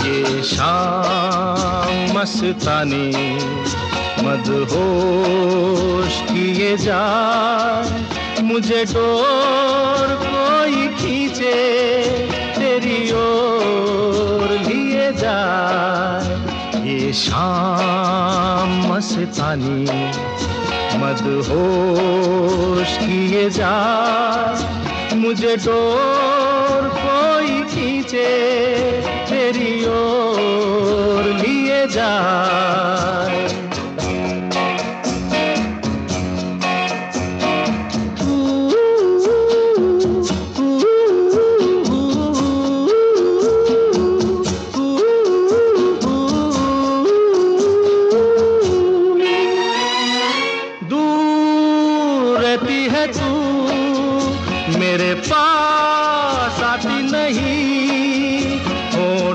ये शाम मस्तानी मदहोश किए जाए, मुझे डोर कोई खींचे तेरी ओर लिए जाए। ये शाम मस्तानी मदहोश किए जाए, मुझे डोर कोई खींचे तेरी ओर लिए जाए।